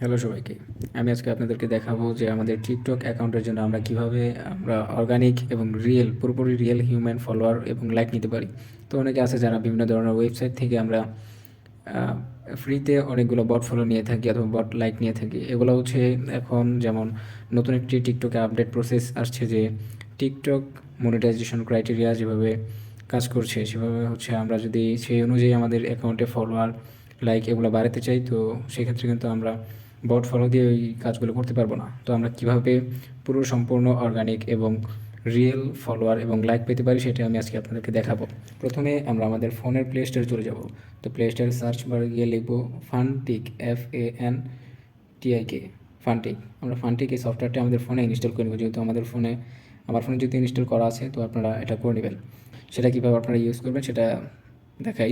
Hello সবাইকে। আমি আজকে আপনাদেরকে দেখাবো যে আমাদের টিকটক অ্যাকাউন্টের জন্য আমরা কিভাবে অর্গানিক এবং পুরোপুরি রিয়েল হিউম্যান ফলোয়ার এবং লাইক নিতে পারি। তো অনেকে আছে যারা বিভিন্ন ধরনের ওয়েবসাইট থেকে আমরা ফ্রিতে অনেকগুলো বট ফলো নিয়ে থাকি অথবা বট লাইক নিয়ে থাকি। এগুলো হচ্ছে এখন যেমন নতুন একটি টিকটকে আপডেট প্রসেস আসছে যে টিকটক মনিটাইজেশন ক্রাইটেরিয়া যেভাবে কাজ করছে সেভাবে হচ্ছে আমরা যদি সেই অনুযায়ী আমাদের অ্যাকাউন্টে ফলোয়ার লাইক এগুলো বাড়াতে চাই, তো সেক্ষেত্রে কিন্তু আমরা বট ফলো দিয়ে ওই কাজগুলো করতে পারবো না। তো আমরা কিভাবে পুরো সম্পূর্ণ অর্গানিক এবং রিয়েল ফলোয়ার এবং লাইক পেতে পারি সেটা আমি আজকে আপনাদেরকে দেখাবো। প্রথমে আমরা আমাদের ফোনের প্লে স্টোরে চলে যাব। তো প্লে স্টোরে সার্চ বারে গিয়ে লিখবো ফানটিক, FANTIK, ফানটিক। আমরা ফানটিক এই সফটওয়্যারটা আমাদের ফোনে ইনস্টল করে নেব, যেহেতু আমার ফোনে যেহেতু ইনস্টল করা আছে, তো আপনারা এটা করে নেবেন। সেটা কীভাবে আপনারা ইউজ করবেন সেটা দেখাই।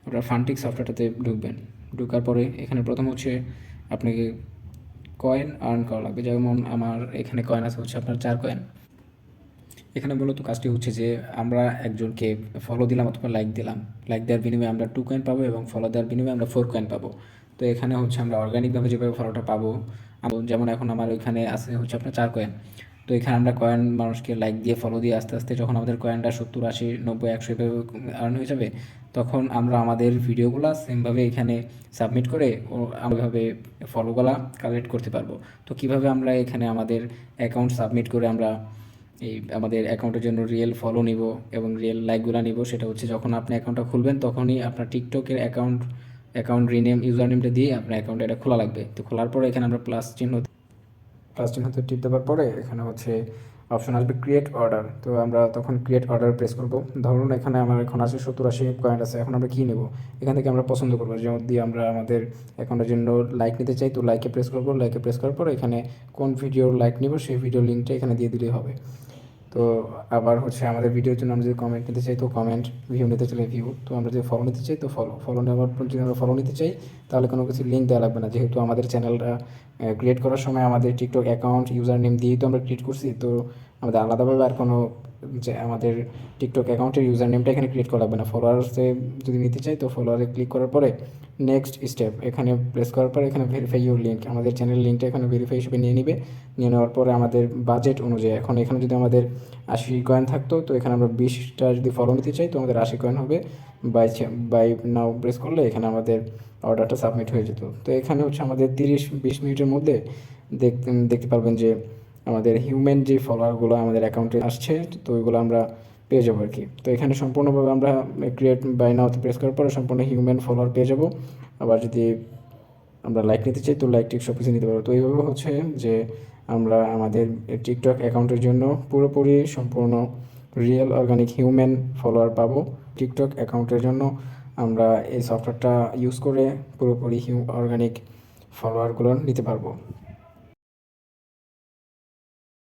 আপনারা ফানটিক সফটওয়্যারটাতে ঢুকবেন। ঢোকার পরে এখানে প্রথম হচ্ছে আপনাকে কয়েন আর্ন করা লাগবে। যেমন আমার এখানে কয়েন আছে হচ্ছে আপনার 4 কয়েন। এখানে মূলত কাজটি হচ্ছে যে আমরা একজনকে ফলো দিলাম অথবা লাইক দিলাম। লাইক দেওয়ার বিনিময়ে আমরা 2 কয়েন পাবো এবং ফলো দেওয়ার বিনিময়ে আমরা 4 কয়েন পাবো। তো এখানে হচ্ছে আমরা অর্গানিকভাবে যেভাবে ফলোটা পাবো, যেমন এখন আমার ওইখানে আছে হচ্ছে আপনার 4 কয়েন। তো এখানে আমরা কয়েন মানুষকে লাইক দিয়ে ফলো দিয়ে আস্তে আস্তে যখন আমাদের কয়েনটা 70, 80, 90, 100 এভাবে আর্ন হয়ে যাবে, তখন আমরা আমাদের ভিডিওগুলো সেমভাবে এখানে সাবমিট করে আমরাভাবে ফলোগুলা কালেক্ট করতে পারবো। তো কিভাবে আমরা এখানে আমাদের অ্যাকাউন্ট সাবমিট করে আমরা এই আমাদের অ্যাকাউন্টের জন্য রিয়েল ফলো নিব এবং রিয়েল লাইকগুলো নিব, সেটা হচ্ছে যখন আপনি অ্যাকাউন্টটা খুলবেন তখনই আপনার টিকটকের অ্যাকাউন্ট রিনেম ইউজার নেমটা দিয়ে আপনার অ্যাকাউন্ট এটা খোলা লাগবে। তো খোলার পরে এখানে আমরা প্লাস চিহ্নতে টিপ দেওয়ার পরে এখানে হচ্ছে অপশন আসবে ক্রিয়েট অর্ডার। তো আমরা তখন ক্রিয়েট অর্ডার প্রেস করব। ধরুন এখানে আমার এখন আছে 70-80 কয়েন আছে। এখন আমরা কী নেব, এখান থেকে আমরা পছন্দ করবো যেমন দিয়ে আমরা আমাদের অ্যাকাউন্টের জন্য লাইক নিতে চাই। তো লাইকে প্রেস করবো। লাইকে প্রেস করার পর এখানে কোন ভিডিওর লাইক নিব সেই ভিডিও লিঙ্কটা এখানে দিয়ে দিলেই হবে। তো আবার হচ্ছে আমাদের ভিডিওর জন্য আমরা যদি কমেন্ট নিতে চাই তো কমেন্ট, ভিউ নিতে চাইলে ভিউ, তো আমরা যদি ফলো নিতে চাই তো ফলো নেওয়ার পর যদি আমরা ফলো নিতে চাই তাহলে কোনো কিছু লিঙ্ক দেওয়া লাগবে না, যেহেতু আমাদের চ্যানেলটা ক্রিয়েট করার সময় আমাদের টিকটক অ্যাকাউন্ট ইউজার নেম দিয়েই তো আমরা ক্রিয়েট করছি। তো আমাদের আলাদাভাবে আর কোনো যে আমাদের টিকটক অ্যাকাউন্টের ইউজার নেমটা এখানে ক্রিয়েট করা লাগবে না। ফলোয়ার্সে যদি নিতে চাই তো ফলোয়ারে ক্লিক করার পরে নেক্সট স্টেপ এখানে প্রেস করার পরে এখানে ভেরিফাই ইউর লিঙ্ক, আমাদের চ্যানেল লিঙ্কটা এখানে ভেরিফাই হিসেবে নিয়ে নিবে। নিয়ে নেওয়ার পরে আমাদের বাজেট অনুযায়ী এখন এখানে যদি আমাদের 80 কয়েন থাকতো, তো এখানে আমরা 20টা যদি ফলো নিতে চাই তো আমাদের 80 কয়েন হবে। বাই নাও প্রেস করলে এখানে আমাদের অর্ডারটা সাবমিট হয়ে যেত। তো এখানে হচ্ছে আমাদের 30-20 মিনিটের মধ্যে দেখতে পারবেন যে আমাদের হিউম্যান যে ফলোয়ারগুলো আমাদের অ্যাকাউন্টে আসছে, তো ওইগুলো আমরা পেয়ে যাবো আর কি। তো এখানে সম্পূর্ণভাবে আমরা ক্রিয়েট বাই নাওতে প্রেস করার পরে সম্পূর্ণ হিউম্যান ফলোয়ার পেয়ে যাবো। আবার যদি আমরা লাইক নিতে চাই তো লাইক টিক সব কিছু নিতে পারবো। তো এইভাবে হচ্ছে যে আমরা আমাদের টিকটক অ্যাকাউন্টের জন্য পুরোপুরি সম্পূর্ণ রিয়েল অর্গানিক হিউম্যান ফলোয়ার পাবো। টিকটক অ্যাকাউন্টের জন্য আমরা এই সফটওয়্যারটা ইউজ করে পুরোপুরি অর্গানিক ফলোয়ারগুলো নিতে পারবো।